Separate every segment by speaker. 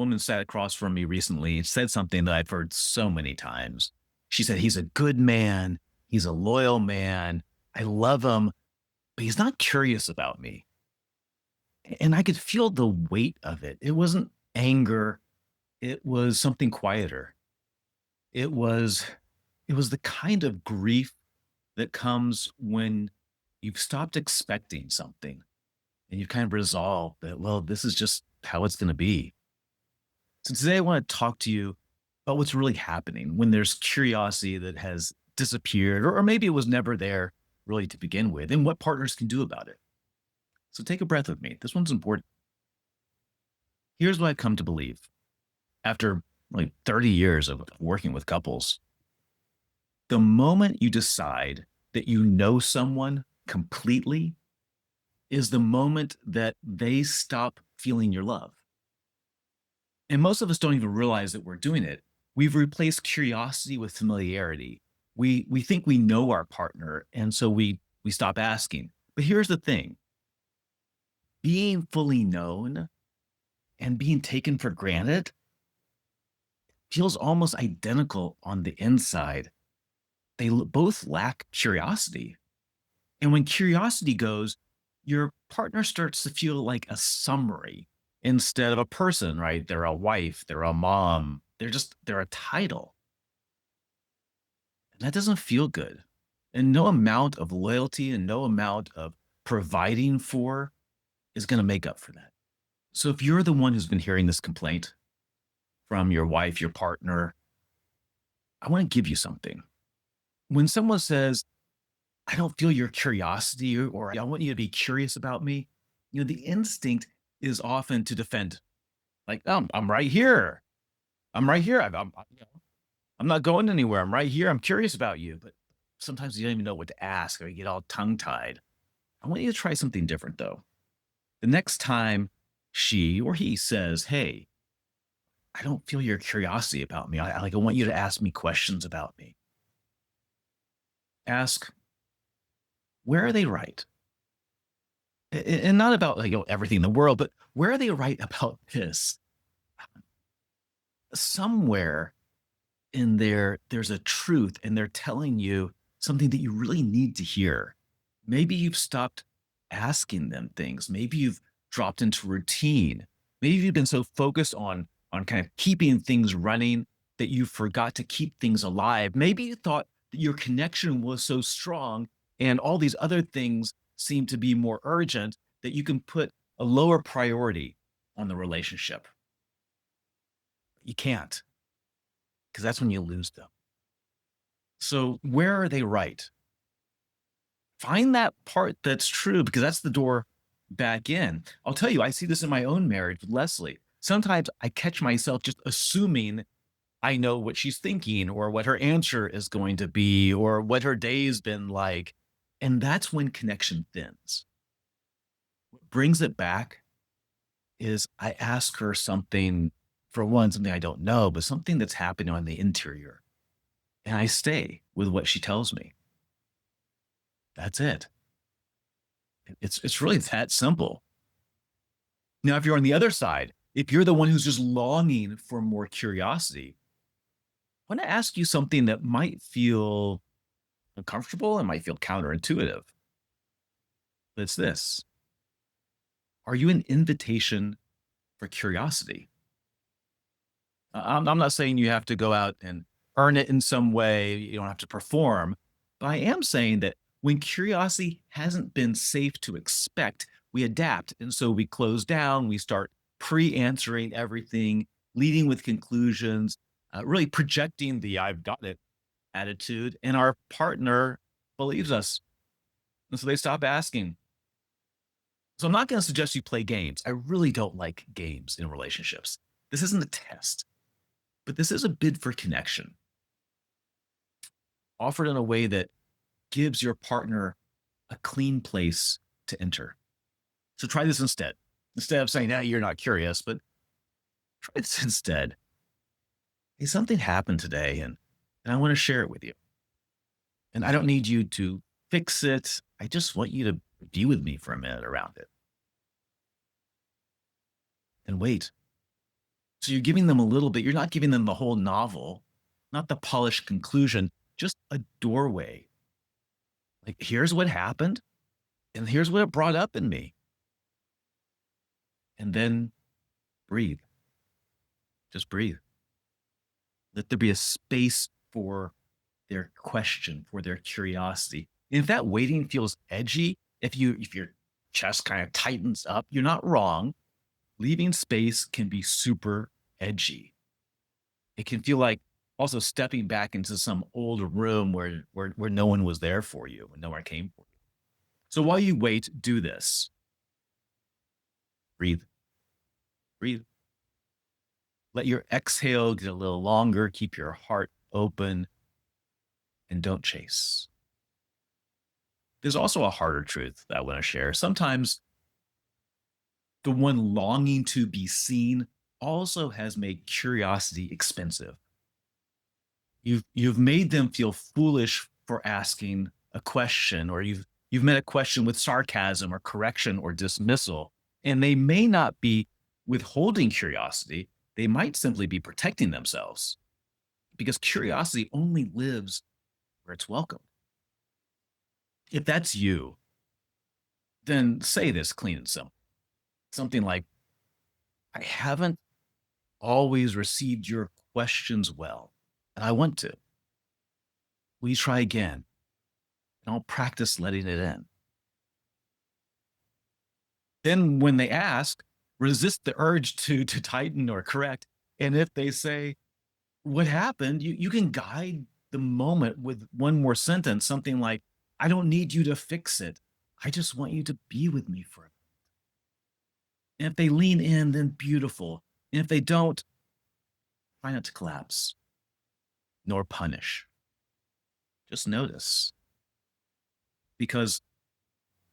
Speaker 1: woman sat across from me recently and said something that I've heard so many times. She said, "He's a good man. He's a loyal man. I love him, but he's not curious about me." And I could feel the weight of it. It wasn't anger, it was something quieter. It was it was the kind of grief that comes when you've stopped expecting something and you've kind of resolved that, well, this is just how it's going to be. So today I want to talk to you about what's really happening when there's curiosity that has disappeared, or maybe it was never there really to begin with, and what partners can do about it. So take a breath with me. This one's important. Here's what I've come to believe after like 30 years of working with couples. The moment you decide that you know someone completely is the moment that they stop feeling your love. And most of us don't even realize that we're doing it. We've replaced curiosity with familiarity. We think we know our partner, and so we stop asking. But here's the thing: being fully known and being taken for granted feels almost identical on the inside. Both lack curiosity. And when curiosity goes, your partner starts to feel like a summary instead of a person, right? They're a wife, they're a mom, they're a title. And that doesn't feel good. And no amount of loyalty and no amount of providing for is going to make up for that. So if you're the one who's been hearing this complaint from your wife, your partner, I want to give you something. When someone says, "I don't feel your curiosity," or "I want you to be curious about me," the instinct is often to defend. Like, I'm right here. I'm right here. I'm not going anywhere. I'm right here. I'm curious about you." But sometimes you don't even know what to ask or you get all tongue tied. I want you to try something different though. The next time she or he says, "Hey, I don't feel your curiosity about me. I want you to ask me questions about me." Ask, where are they right? And not about like, everything in the world, but where are they right about this? Somewhere in there, there's a truth, and they're telling you something that you really need to hear. Maybe you've stopped asking them things. Maybe you've dropped into routine. Maybe you've been so focused on kind of keeping things running that you forgot to keep things alive. Maybe you thought that your connection was so strong and all these other things seem to be more urgent that you can put a lower priority on the relationship. You can't, because that's when you lose them. So, where are they right? Find that part that's true, because that's the door back in. I'll tell you, I see this in my own marriage with Leslie. Sometimes I catch myself just assuming I know what she's thinking or what her answer is going to be or what her day's been like. And that's when connection thins. What brings it back is I ask her something, for one, something I don't know, but something that's happening on the interior. And I stay with what she tells me. That's it. It's really that simple. Now, if you're on the other side, if you're the one who's just longing for more curiosity, I want to ask you something that might feel uncomfortable and might feel counterintuitive. But it's this: are you an invitation for curiosity? I'm not saying you have to go out and earn it in some way. You don't have to perform. But I am saying that when curiosity hasn't been safe to expect, we adapt. And so we close down, we start pre answering everything, leading with conclusions, really projecting the "I've got it" attitude. And our partner believes us. And so they stop asking. So I'm not going to suggest you play games. I really don't like games in relationships. This isn't a test, but this is a bid for connection, offered in a way that gives your partner a clean place to enter. So try this instead. Instead of saying, "Yeah, you're not curious," but try this instead. "Hey, something happened today and I want to share it with you. And I don't need you to fix it. I just want you to be with me for a minute around it." And wait. So you're giving them a little bit, you're not giving them the whole novel, not the polished conclusion, just a doorway. Like, here's what happened, and here's what it brought up in me. And then breathe. Just breathe. Let there be a space for their question, for their curiosity. And if that waiting feels edgy, if your chest kind of tightens up, you're not wrong. Leaving space can be super edgy. It can feel like also stepping back into some old room where no one was there for you, and no one came for you. So while you wait, do this. Breathe. Breathe. Let your exhale get a little longer. Keep your heart open and don't chase. There's also a harder truth that I want to share. Sometimes the one longing to be seen also has made curiosity expensive. You've made them feel foolish for asking a question, or you've met a question with sarcasm or correction or dismissal, and they may not be withholding curiosity. They might simply be protecting themselves, because curiosity only lives where it's welcome. If that's you, then say this clean and simple. Something like, I haven't always received your questions well, and I want to. Will you try again? And I'll practice letting it in. Then when they ask, resist the urge to tighten or correct. And if they say, what happened? You can guide the moment with one more sentence, something like, I don't need you to fix it. I just want you to be with me for it. And if they lean in, then beautiful. And if they don't, try not to collapse nor punish. Just notice, because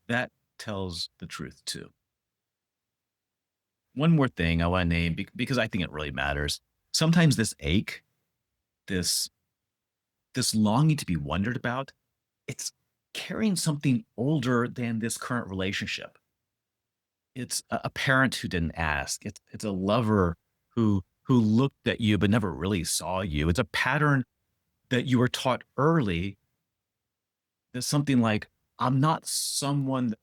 Speaker 1: that tells the truth too. One more thing I want to name, because I think it really matters. Sometimes this ache, this this longing to be wondered about, it's carrying something older than this current relationship. It's a parent who didn't ask. It's a lover who looked at you but never really saw you. It's a pattern that you were taught early. That's something like, I'm not someone's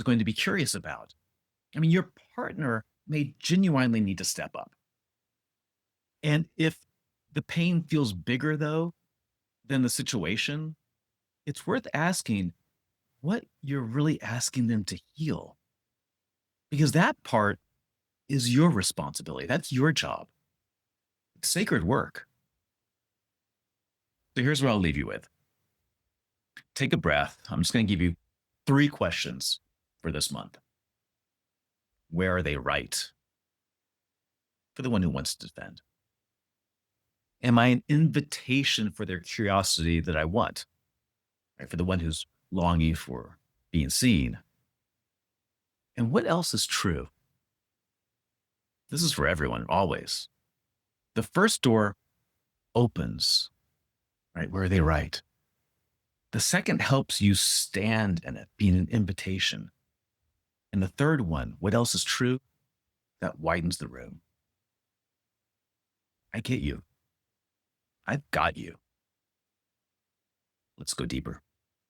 Speaker 1: going to be curious about. I mean, your partner may genuinely need to step up. And if the pain feels bigger though than the situation, it's worth asking what you're really asking them to heal. Because that part is your responsibility. That's your job. It's sacred work. So here's what I'll leave you with. Take a breath. I'm just going to give you 3 questions for this month. Where are they right? For the one who wants to defend. Am I an invitation for their curiosity that I want? Right? For the one who's longing for being seen. And what else is true? This is for everyone, always. The first door opens, right? Where are they right? The second helps you stand in it, being an invitation. And the third one, what else is true? That widens the room. I get you. I've got you. Let's go deeper.